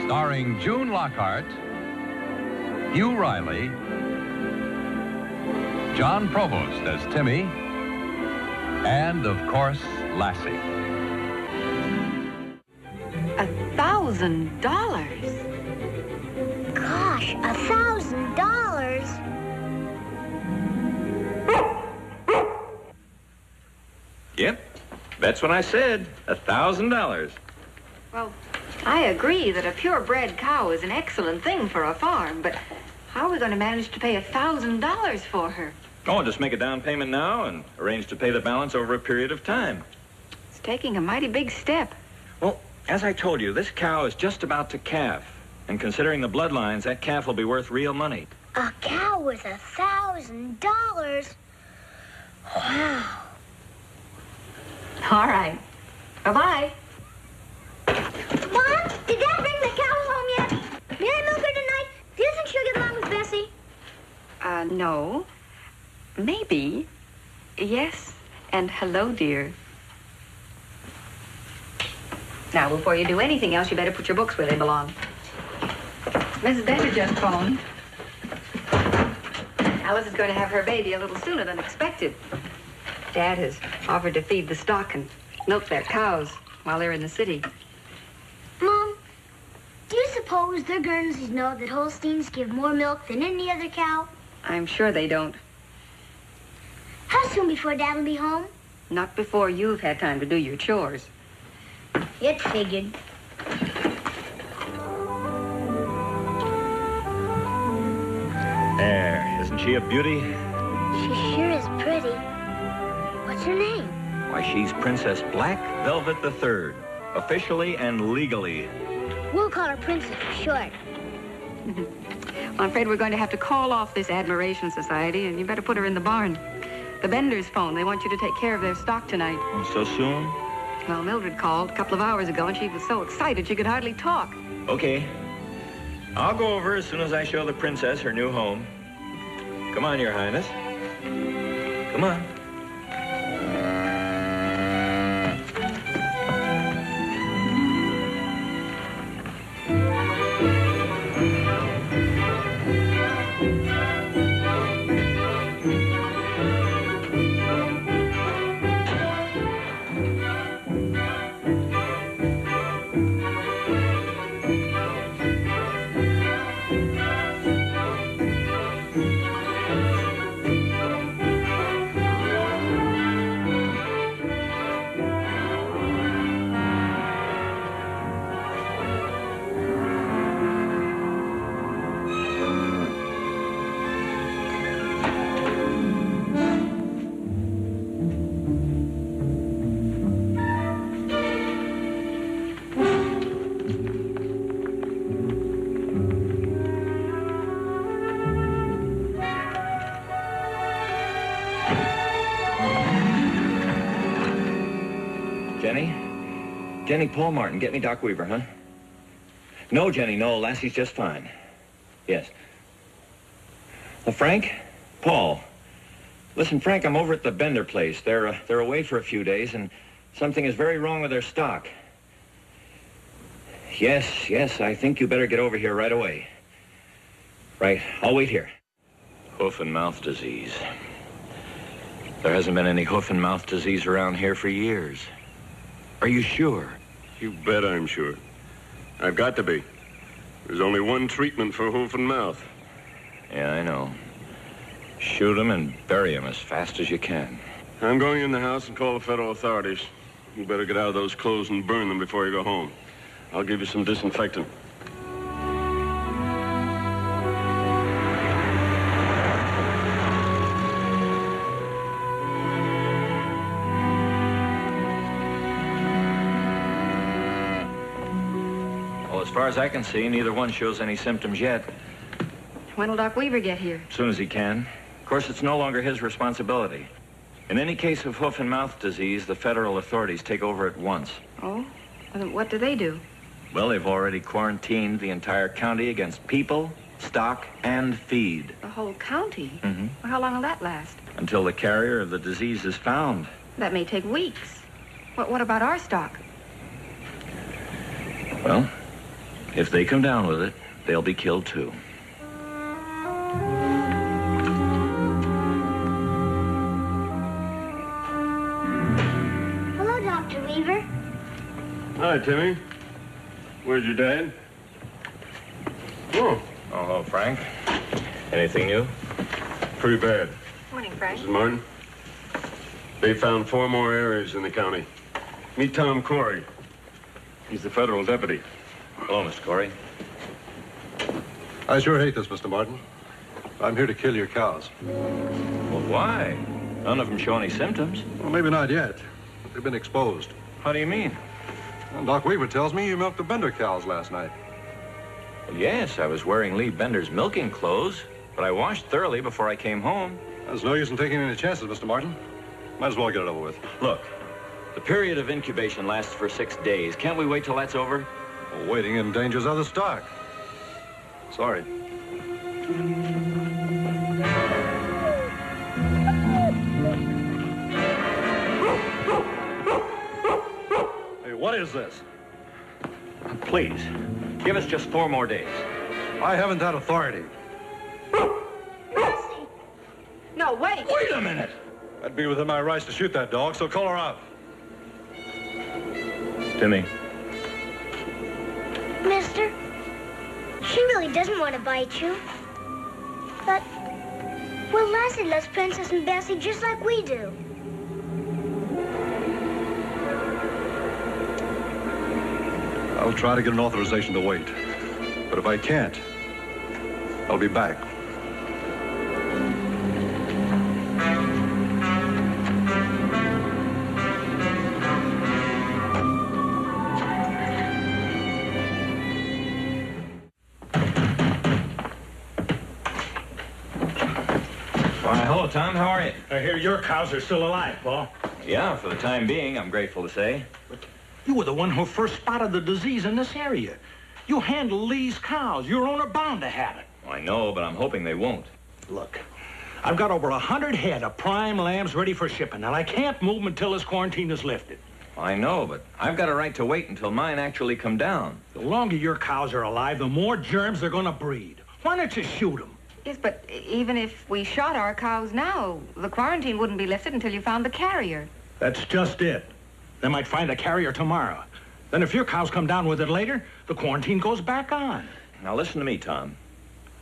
Starring June Lockhart, Hugh Riley, John Provost as Timmy, and, of course, Lassie. $1,000? Gosh, $1,000? Yep, that's what I said, $1,000. Well, I agree that a purebred cow is an excellent thing for a farm, but how are we going to manage to pay $1,000 for her? Oh, just make a down payment now and arrange to pay the balance over a period of time. It's taking a mighty big step. Well, as I told you, this cow is just about to calf. And considering the bloodlines, that calf will be worth real money. A cow worth $1,000? Wow. All right. Bye-bye. Mom, did Dad bring the cow home yet? May I milk her tonight? Doesn't she get along with Bessie? No. Maybe. Yes. And hello, dear. Now, before you do anything else, you better put your books where they belong. Mrs. Bender just phoned. Alice is going to have her baby a little sooner than expected. Dad has offered to feed the stock and milk their cows while they're in the city. Mom, do you suppose their Guernseys know that Holsteins give more milk than any other cow? I'm sure they don't. How soon before Dad will be home? Not before you've had time to do your chores. It figured. There, isn't she a beauty? She sure is pretty. What's her name? Why, she's Princess Black Velvet III, officially and legally. We'll call her Princess for short. I'm afraid we're going to have to call off this admiration society, and you better put her in the barn. The Benders phone. They want you to take care of their stock tonight. Oh, so soon? Well, Mildred called a couple of hours ago, and she was so excited she could hardly talk. Okay. I'll go over as soon as I show the princess her new home. Come on, Your Highness. Come on. Jenny, Paul Martin, get me Doc Weaver, huh? No, Jenny, no, Lassie's just fine. Yes. Well, Frank? Paul. Listen, Frank, I'm over at the Bender place. They're away for a few days, and something is very wrong with their stock. Yes, I think you better get over here right away. Right, I'll wait here. Hoof and mouth disease. There hasn't been any hoof and mouth disease around here for years. Are you sure? You bet I'm sure. I've got to be. There's only one treatment for hoof and mouth. Yeah, I know. Shoot 'em and bury 'em as fast as you can. I'm going in the house and call the federal authorities. You better get out of those clothes and burn them before you go home. I'll give you some disinfectant. As far as I can see, neither one shows any symptoms yet. When'll Doc Weaver get here? As soon as he can. Of course, it's no longer his responsibility. In any case of hoof and mouth disease, the federal authorities take over at once. Oh? What do they do? Well, they've already quarantined the entire county against people, stock and feed. The whole county? Mm-hmm. Well, how long will that last? Until the carrier of the disease is found. That may take weeks. What about our stock? Well, if they come down with it, they'll be killed too. Hello, Dr. Weaver. Hi, Timmy. Where's your dad? Oh, Oh, hello, Frank. Anything new? pretty bad. Morning, Frank. Mrs. Martin, they found 4 more areas in the county. Meet Tom Corey. He's the federal deputy. Hello, Mr. Corey. I sure hate this, Mr. Martin. I'm here to kill your cows. Well, why? None of them show any symptoms. Well, maybe not yet, but they've been exposed. How do you mean? Well, Doc Weaver tells me you milked the Bender cows last night. Well, yes, I was wearing Lee Bender's milking clothes, but I washed thoroughly before I came home. There's no use in taking any chances, Mr. Martin. Might as well get it over with. Look, the period of incubation lasts for 6 days. Can't we wait till that's over? Well, waiting endangers other stock. Sorry. Hey, what is this? Please, give us just 4 more days. I haven't that authority. Lassie. No, wait. Wait a minute! I'd be within my rights to shoot that dog, so call her out. Timmy. Mister, she really doesn't want to bite you. But, well, Lassie loves Princess and Bessie just like we do. I'll try to get an authorization to wait. But if I can't, I'll be back. Hello, Tom. How are you? I hear your cows are still alive, Paul. Yeah, for the time being, I'm grateful to say. You were the one who first spotted the disease in this area. You handle Lee's cows. Your owner bound to have it. I know, but I'm hoping they won't. Look, I've got over 100 head of prime lambs ready for shipping, and I can't move them until this quarantine is lifted. I know, but I've got a right to wait until mine actually come down. The longer your cows are alive, the more germs they're going to breed. Why don't you shoot them? Yes, but even if we shot our cows now, the quarantine wouldn't be lifted until you found the carrier. That's just it. They might find a carrier tomorrow. Then if your cows come down with it later, the quarantine goes back on. Now listen to me, Tom.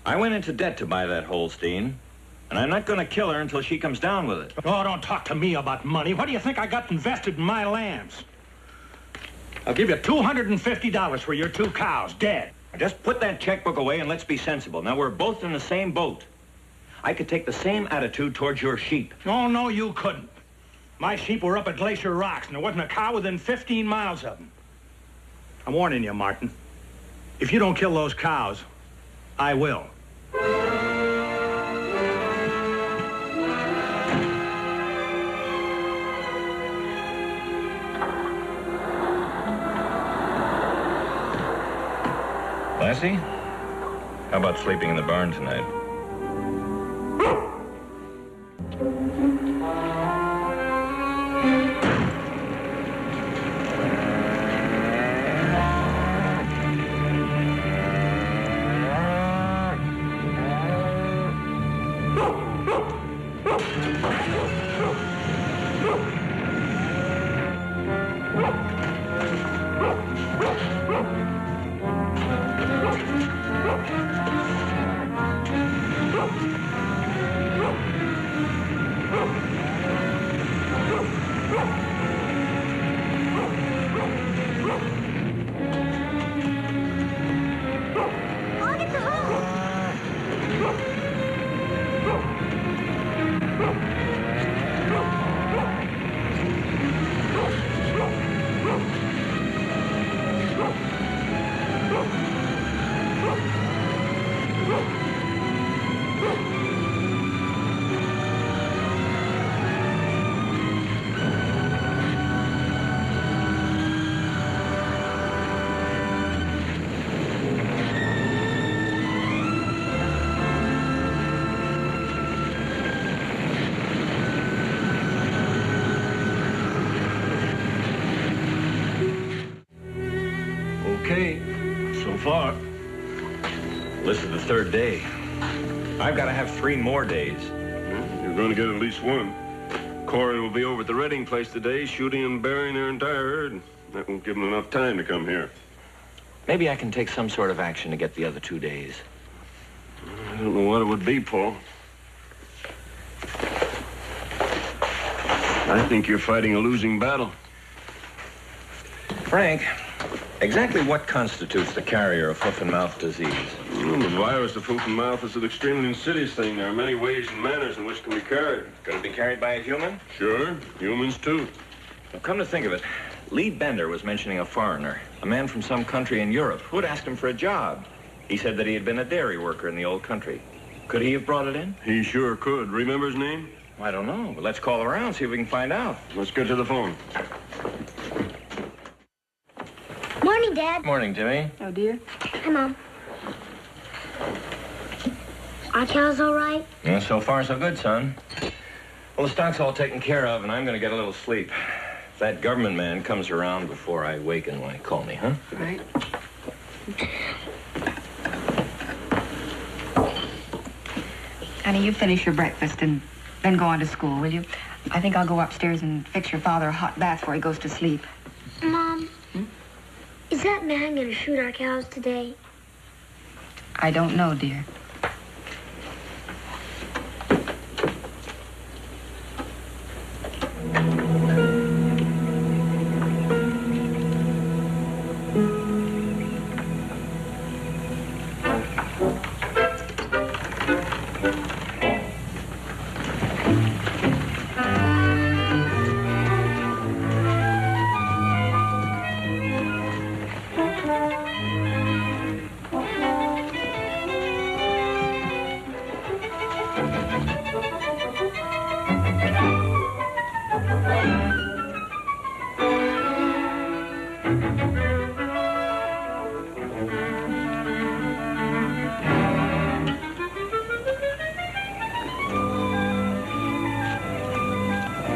I went into debt to buy that Holstein, and I'm not going to kill her until she comes down with it. Oh, don't talk to me about money. What do you think I got invested in my lambs? I'll give you $250 for your 2 cows, dead. Just put that checkbook away and let's be sensible. Now, we're both in the same boat. I could take the same attitude towards your sheep. Oh, no, you couldn't. My sheep were up at Glacier Rocks, and there wasn't a cow within 15 miles of them. I'm warning you, Martin. If you don't kill those cows, I will. Lassie, how about sleeping in the barn tonight? So far. This is the third day. I've got to have 3 more days. You're going to get at least one. Corey will be over at the Redding place today, shooting and burying their entire herd. That won't give them enough time to come here. Maybe I can take some sort of action to get the other 2 days. I don't know what it would be, Paul. I think you're fighting a losing battle. Frank, exactly what constitutes the carrier of hoof-and-mouth disease? Well, the virus of hoof and mouth is an extremely insidious thing. There are many ways and manners in which it can be carried. Could it be carried by a human? Sure, humans too. Well, come to think of it, Lee Bender was mentioning a foreigner, a man from some country in Europe, who had asked him for a job. He said that he had been a dairy worker in the old country. Could he have brought it in? He sure could. Remember his name? I don't know, but let's call around, see if we can find out. Let's get to the phone. Morning, Dad. Morning, Timmy. Oh, dear. Hi, Mom. Our cows all right? Yeah, so far, so good, son. Well, the stock's all taken care of, and I'm going to get a little sleep. If that government man comes around before I waken, why, call me, huh? All right. Honey, you finish your breakfast and then go on to school, will you? I think I'll go upstairs and fix your father a hot bath before he goes to sleep. Mom, is that man going to shoot our cows today? I don't know, dear.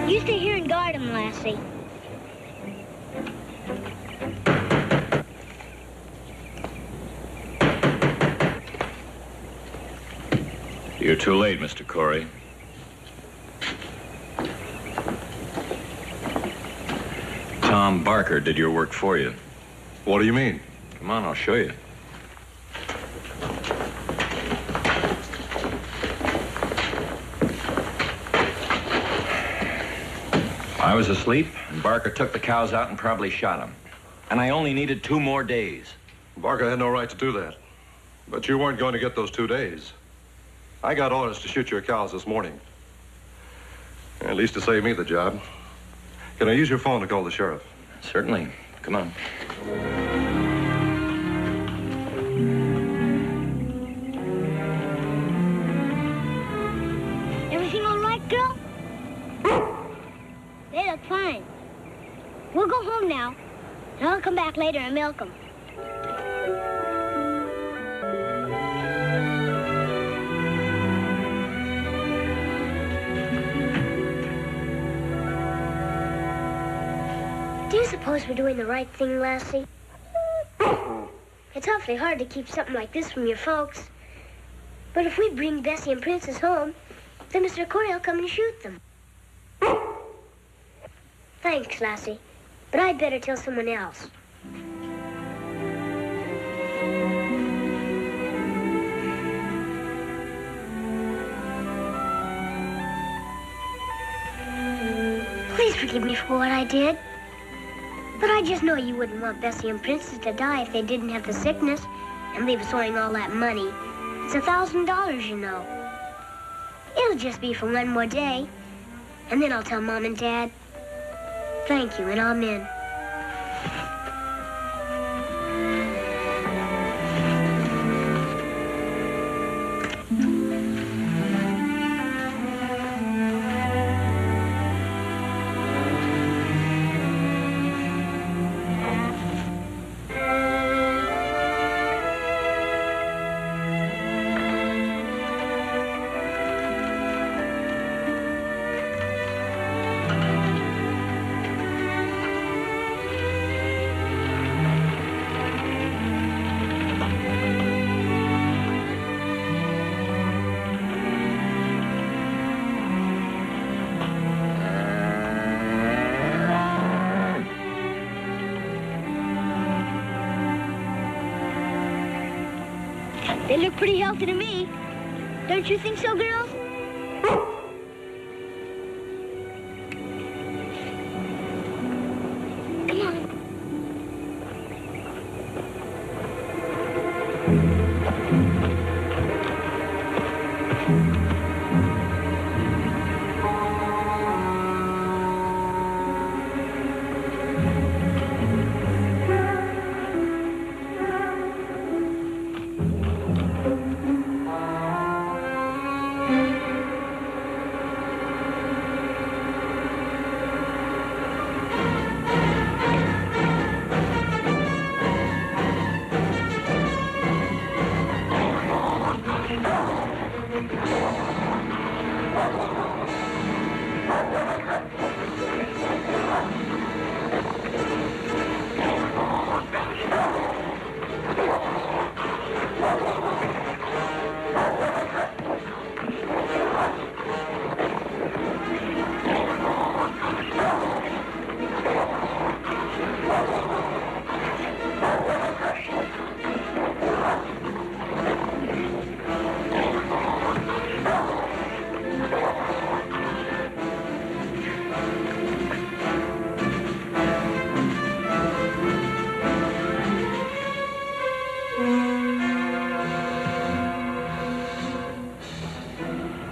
You stay here and guard him, Lassie. You're too late, Mr. Corey. Tom Barker did your work for you. What do you mean? Come on, I'll show you. I was asleep, and Barker took the cows out and probably shot them. And I only needed 2 more days. Barker had no right to do that. But you weren't going to get those 2 days. I got orders to shoot your cows this morning. At least to save me the job. Can I use your phone to call the sheriff? Certainly. Come on. Everything all right, girl? They look fine. We'll go home now, and I'll come back later and milk them. Do you suppose we're doing the right thing, Lassie? It's awfully hard to keep something like this from your folks. But if we bring Bessie and Princess home, then Mr. Corey will come and shoot them. Thanks, Lassie. But I'd better tell someone else. Please forgive me for what I did. But I just know you wouldn't want Bessie and Princess to die if they didn't have the sickness and leave us owing all that money. It's $1,000, you know. It'll just be for one more day. And then I'll tell Mom and Dad. Thank you, and amen. They look pretty healthy to me. Don't you think so, girls? Come on.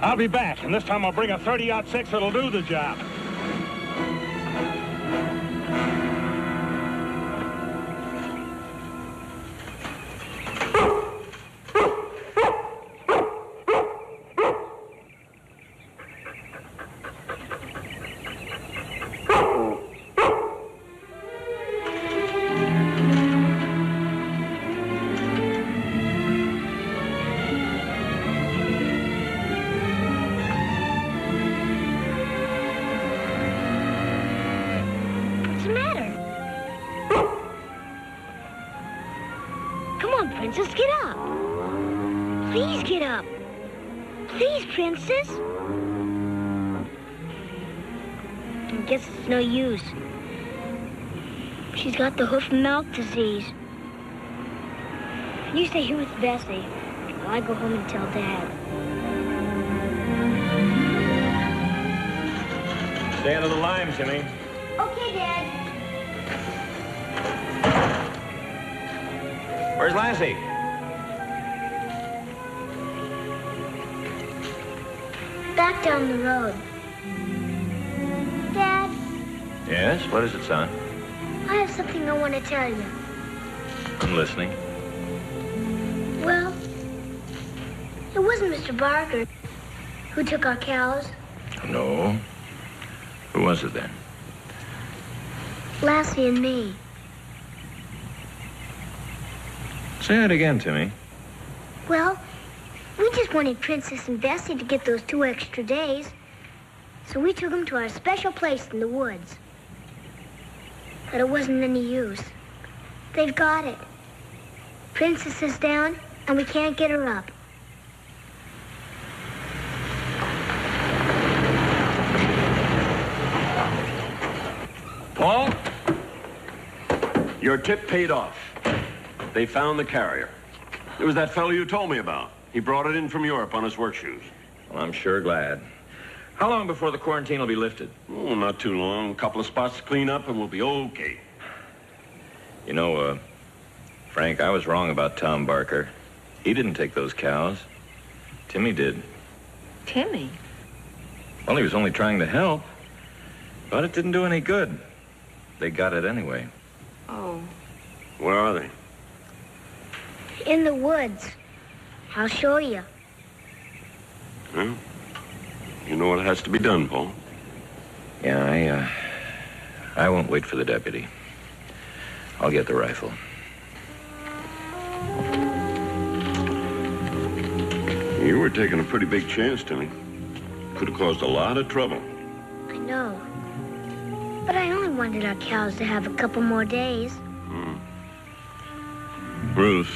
I'll be back, and this time I'll bring a 30-06 that'll do the job. Princess, get up. Please get up. Please, Princess. I guess it's no use. She's got the hoof and mouth disease. You stay here with Bessie. While I go home and tell Dad. Stay out of the lime, Timmy. Okay, Dad. Where's Lassie? Back down the road. Dad, Yes? What is it, son? I have something I want to tell you. I'm listening. Well, it wasn't Mr. Barker who took our cows. No. Who was it then? Lassie and me. Say that again, Timmy. Well, we just wanted Princess and Bessie to get those 2 extra days. So we took them to our special place in the woods. But it wasn't any use. They've got it. Princess is down, and we can't get her up. Paul? Your tip paid off. They found the carrier. It was that fellow you told me about. He brought it in from Europe on his work shoes. Well, I'm sure glad. How long before the quarantine will be lifted? Oh, not too long. A couple of spots to clean up and we'll be okay. You know, Frank, I was wrong about Tom Barker. He didn't take those cows. Timmy did. Timmy? Well, he was only trying to help. But it didn't do any good. They got it anyway. Oh. Where are they? In the woods. I'll show you. Well, you know what has to be done, Paul. Yeah, I won't wait for the deputy. I'll get the rifle. You were taking a pretty big chance, Timmy. Could have caused a lot of trouble. I know. But I only wanted our cows to have a couple more days. Ruth,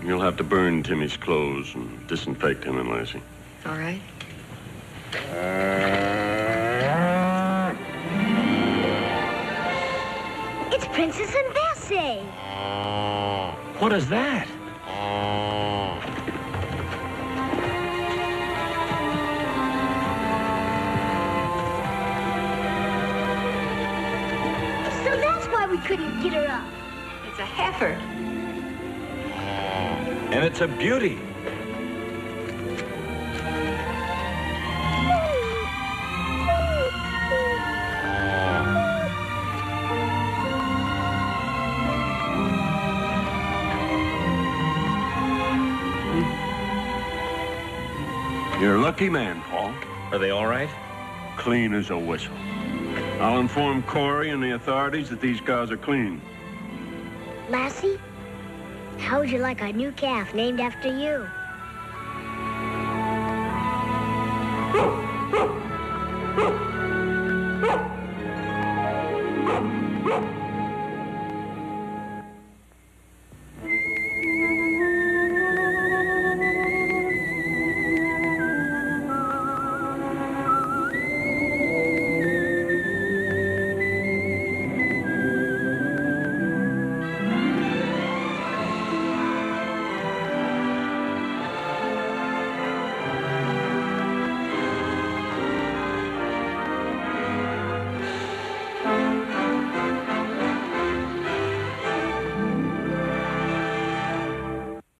you'll have to burn Timmy's clothes and disinfect him and Lassie. All right. It's Princess and Bessie. What is that? We couldn't get her up. It's a heifer. And it's a beauty. You're a lucky man, Paul. Are they all right? Clean as a whistle. I'll inform Corey and the authorities that these cows are clean. Lassie, how would you like a new calf named after you?